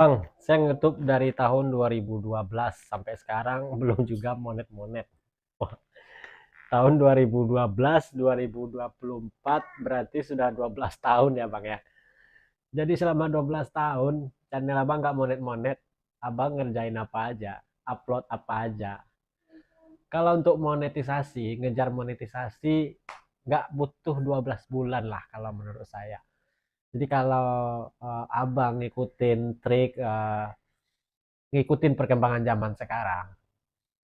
Bang, saya nge-YouTube dari tahun 2012 sampai sekarang belum juga monet-monet. Wah, tahun 2012, 2024 berarti sudah 12 tahun ya Bang ya. Jadi selama 12 tahun channel Abang nggak monet-monet, Abang ngerjain apa aja, upload apa aja. Kalau untuk monetisasi, ngejar monetisasi nggak butuh 12 bulan lah kalau menurut saya. Jadi kalau Abang ngikutin trik, ngikutin perkembangan zaman sekarang.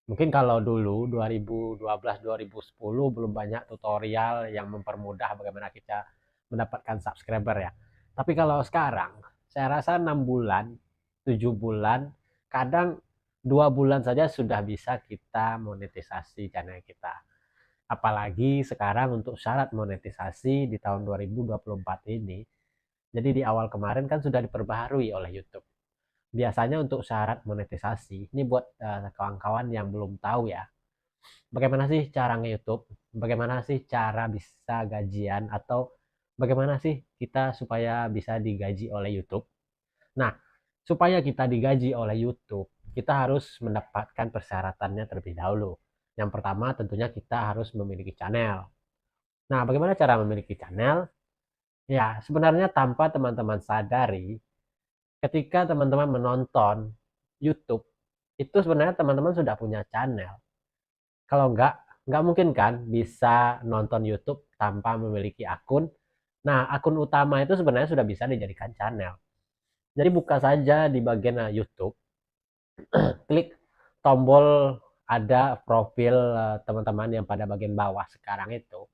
Mungkin kalau dulu 2012 2010 belum banyak tutorial yang mempermudah bagaimana kita mendapatkan subscriber ya. Tapi kalau sekarang saya rasa 6 bulan, 7 bulan, kadang 2 bulan saja sudah bisa kita monetisasi channel kita. Apalagi sekarang untuk syarat monetisasi di tahun 2024 ini. Jadi di awal kemarin kan sudah diperbaharui oleh YouTube. Biasanya untuk syarat monetisasi, ini buat kawan-kawan yang belum tahu ya, bagaimana sih cara nge-YouTube, bagaimana sih cara bisa gajian, atau bagaimana sih kita supaya bisa digaji oleh YouTube. Nah, supaya kita digaji oleh YouTube, kita harus mendapatkan persyaratannya terlebih dahulu. Yang pertama tentunya kita harus memiliki channel. Nah, bagaimana cara memiliki channel? Ya, sebenarnya tanpa teman-teman sadari, ketika teman-teman menonton YouTube, itu sebenarnya teman-teman sudah punya channel. Kalau nggak mungkin kan bisa nonton YouTube tanpa memiliki akun. Nah, akun utama itu sebenarnya sudah bisa dijadikan channel. Jadi buka saja di bagian YouTube, klik tombol ada profil teman-teman yang pada bagian bawah sekarang itu.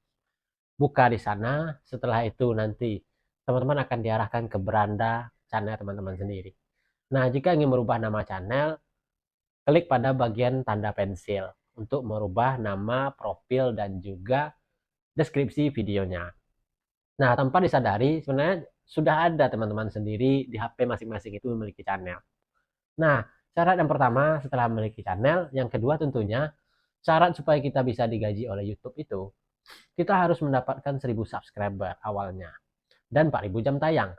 Buka di sana, setelah itu nanti teman-teman akan diarahkan ke beranda channel teman-teman sendiri. Nah, jika ingin merubah nama channel, klik pada bagian tanda pensil untuk merubah nama, profil, dan juga deskripsi videonya. Nah, tanpa disadari, sebenarnya sudah ada teman-teman sendiri di HP masing-masing itu memiliki channel. Nah, syarat yang pertama setelah memiliki channel, yang kedua tentunya syarat supaya kita bisa digaji oleh YouTube itu, kita harus mendapatkan 1000 subscriber awalnya dan 4000 jam tayang.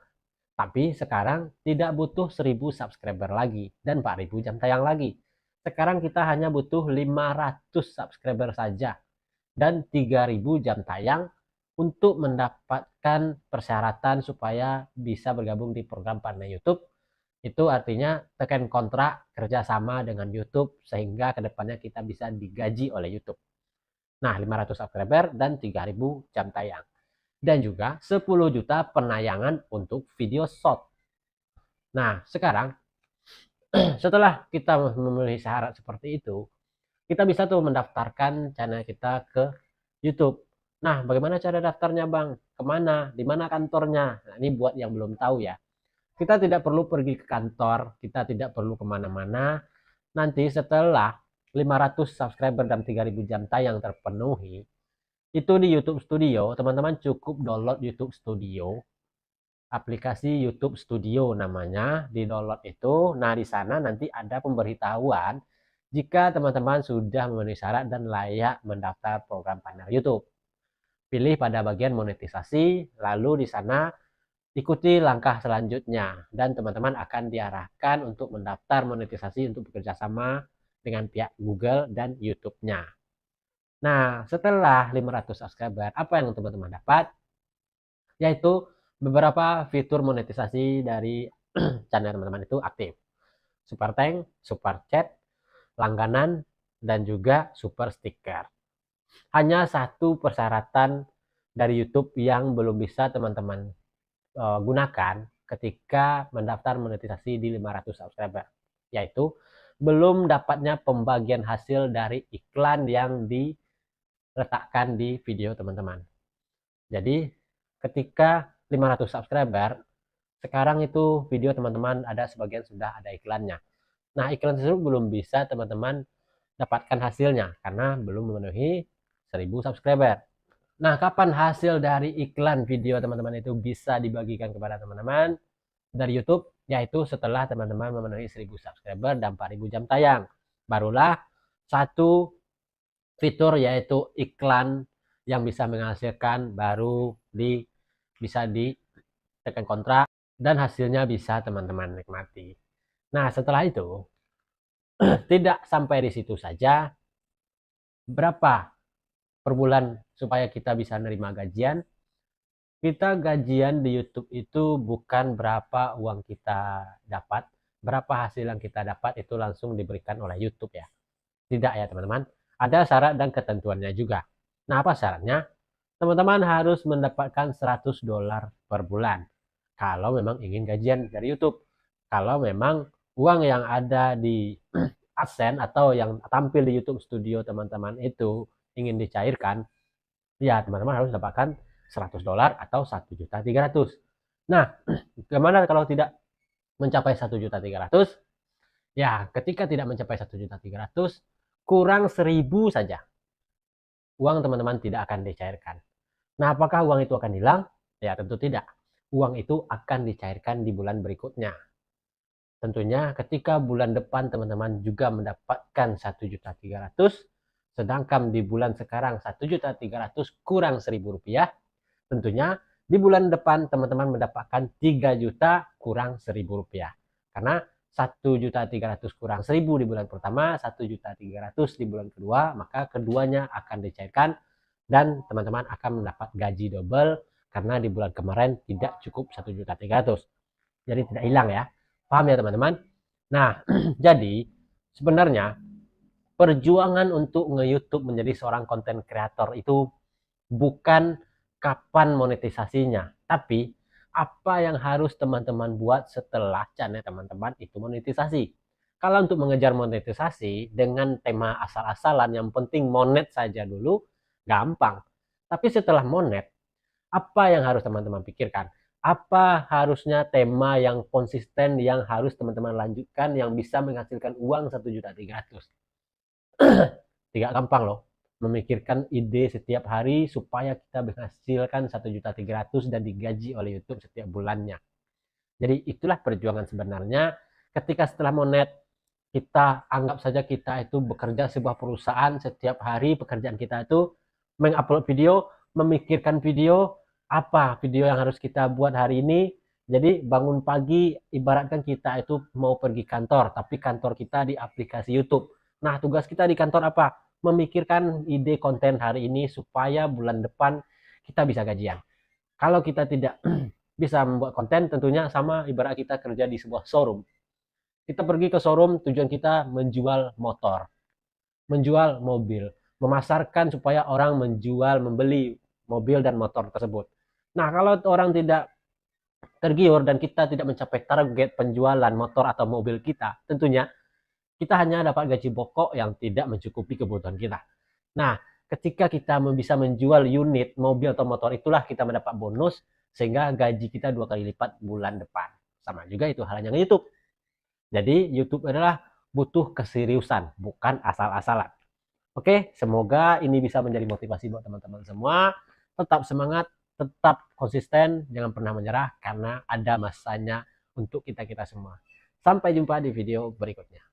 Tapi sekarang tidak butuh 1000 subscriber lagi dan 4000 jam tayang lagi. Sekarang kita hanya butuh 500 subscriber saja dan 3000 jam tayang untuk mendapatkan persyaratan supaya bisa bergabung di program Partner YouTube. Itu artinya tekan kontrak kerjasama dengan YouTube sehingga kedepannya kita bisa digaji oleh YouTube. Nah, 500 subscriber dan 3000 jam tayang. Dan juga 10 juta penayangan untuk video short. Nah, sekarang setelah kita memenuhi syarat seperti itu, kita bisa tuh mendaftarkan channel kita ke YouTube. Nah, bagaimana cara daftarnya, Bang? Kemana? Di mana kantornya? Nah, ini buat yang belum tahu ya. Kita tidak perlu pergi ke kantor, kita tidak perlu kemana-mana. Nanti setelah 500 subscriber dan 3000 jam tayang terpenuhi, itu di YouTube Studio, teman-teman cukup download YouTube Studio, aplikasi YouTube Studio namanya, di download itu. Nah, di sana nanti ada pemberitahuan jika teman-teman sudah memenuhi syarat dan layak mendaftar program partner YouTube. Pilih pada bagian monetisasi, lalu di sana ikuti langkah selanjutnya dan teman-teman akan diarahkan untuk mendaftar monetisasi untuk bekerja sama dengan pihak Google dan YouTube-nya. Nah, setelah 500 subscriber, apa yang teman-teman dapat? Yaitu beberapa fitur monetisasi dari channel teman-teman itu aktif. Super Thank, Super Chat, langganan, dan juga Super Sticker. Hanya satu persyaratan dari YouTube yang belum bisa teman-teman gunakan ketika mendaftar monetisasi di 500 subscriber, yaitu belum dapatnya pembagian hasil dari iklan yang diletakkan di video teman-teman. Jadi ketika 500 subscriber, sekarang itu video teman-teman ada sebagian sudah ada iklannya. Nah, iklan tersebut belum bisa teman-teman dapatkan hasilnya karena belum memenuhi 1000 subscriber. Nah, kapan hasil dari iklan video teman-teman itu bisa dibagikan kepada teman-teman dari YouTube? Yaitu setelah teman-teman memenuhi 1000 subscriber dan 4000 jam tayang. Barulah satu fitur yaitu iklan yang bisa menghasilkan baru bisa ditekan kontrak dan hasilnya bisa teman-teman nikmati. Nah, setelah itu tidak sampai di situ saja. Berapa per bulan supaya kita bisa nerima gajian? Kita gajian di YouTube itu bukan berapa uang kita dapat, berapa hasil yang kita dapat itu langsung diberikan oleh YouTube ya. Tidak ya teman-teman. Ada syarat dan ketentuannya juga. Nah, apa syaratnya? Teman-teman harus mendapatkan $100 per bulan. Kalau memang ingin gajian dari YouTube. Kalau memang uang yang ada di AdSense atau yang tampil di YouTube Studio teman-teman itu ingin dicairkan, ya teman-teman harus dapatkan $100 atau 1.300.000. Nah, bagaimana kalau tidak mencapai 1.300.000? Ya, ketika tidak mencapai 1.300.000, kurang 1.000 saja. Uang teman-teman tidak akan dicairkan. Nah, apakah uang itu akan hilang? Ya, tentu tidak. Uang itu akan dicairkan di bulan berikutnya. Tentunya ketika bulan depan teman-teman juga mendapatkan 1.300.000, sedangkan di bulan sekarang 1.300.000 kurang Rp1.000, tentunya di bulan depan teman-teman mendapatkan 3 juta kurang Rp1.000. Karena 1.300.000 kurang 1.000 di bulan pertama, 1.300.000 di bulan kedua, maka keduanya akan dicairkan dan teman-teman akan mendapat gaji double karena di bulan kemarin tidak cukup 1.300.000. Jadi tidak hilang ya. Paham ya teman-teman? Nah, jadi sebenarnya perjuangan untuk nge-YouTube menjadi seorang konten kreator itu bukan kapan monetisasinya, tapi apa yang harus teman-teman buat setelah channel teman-teman itu monetisasi. Kalau untuk mengejar monetisasi dengan tema asal-asalan yang penting monet saja dulu, gampang. Tapi setelah monet, apa yang harus teman-teman pikirkan? Apa harusnya tema yang konsisten yang harus teman-teman lanjutkan yang bisa menghasilkan uang 1.300.000? Tidak gampang loh memikirkan ide setiap hari supaya kita menghasilkan 1.300.000 dan digaji oleh YouTube setiap bulannya. Jadi itulah perjuangan sebenarnya. Ketika setelah monet, kita anggap saja kita itu bekerja sebuah perusahaan, setiap hari pekerjaan kita itu mengupload video, memikirkan video, apa video yang harus kita buat hari ini. Jadi bangun pagi, ibaratkan kita itu mau pergi kantor, tapi kantor kita di aplikasi YouTube. Nah, tugas kita di kantor apa? Memikirkan ide konten hari ini supaya bulan depan kita bisa gajian. Kalau kita tidak bisa membuat konten, tentunya sama ibarat kita kerja di sebuah showroom. Kita pergi ke showroom, tujuan kita menjual motor, menjual mobil, memasarkan supaya orang menjual, membeli mobil dan motor tersebut. Nah, kalau orang tidak tergiur dan kita tidak mencapai target penjualan motor atau mobil kita, tentunya kita hanya dapat gaji pokok yang tidak mencukupi kebutuhan kita. Nah, ketika kita bisa menjual unit mobil atau motor, itulah kita mendapat bonus sehingga gaji kita 2 kali lipat bulan depan. Sama juga itu halnya dengan YouTube. Jadi YouTube adalah butuh keseriusan, bukan asal-asalan. Oke, semoga ini bisa menjadi motivasi buat teman-teman semua. Tetap semangat, tetap konsisten, jangan pernah menyerah karena ada masanya untuk kita-kita semua. Sampai jumpa di video berikutnya.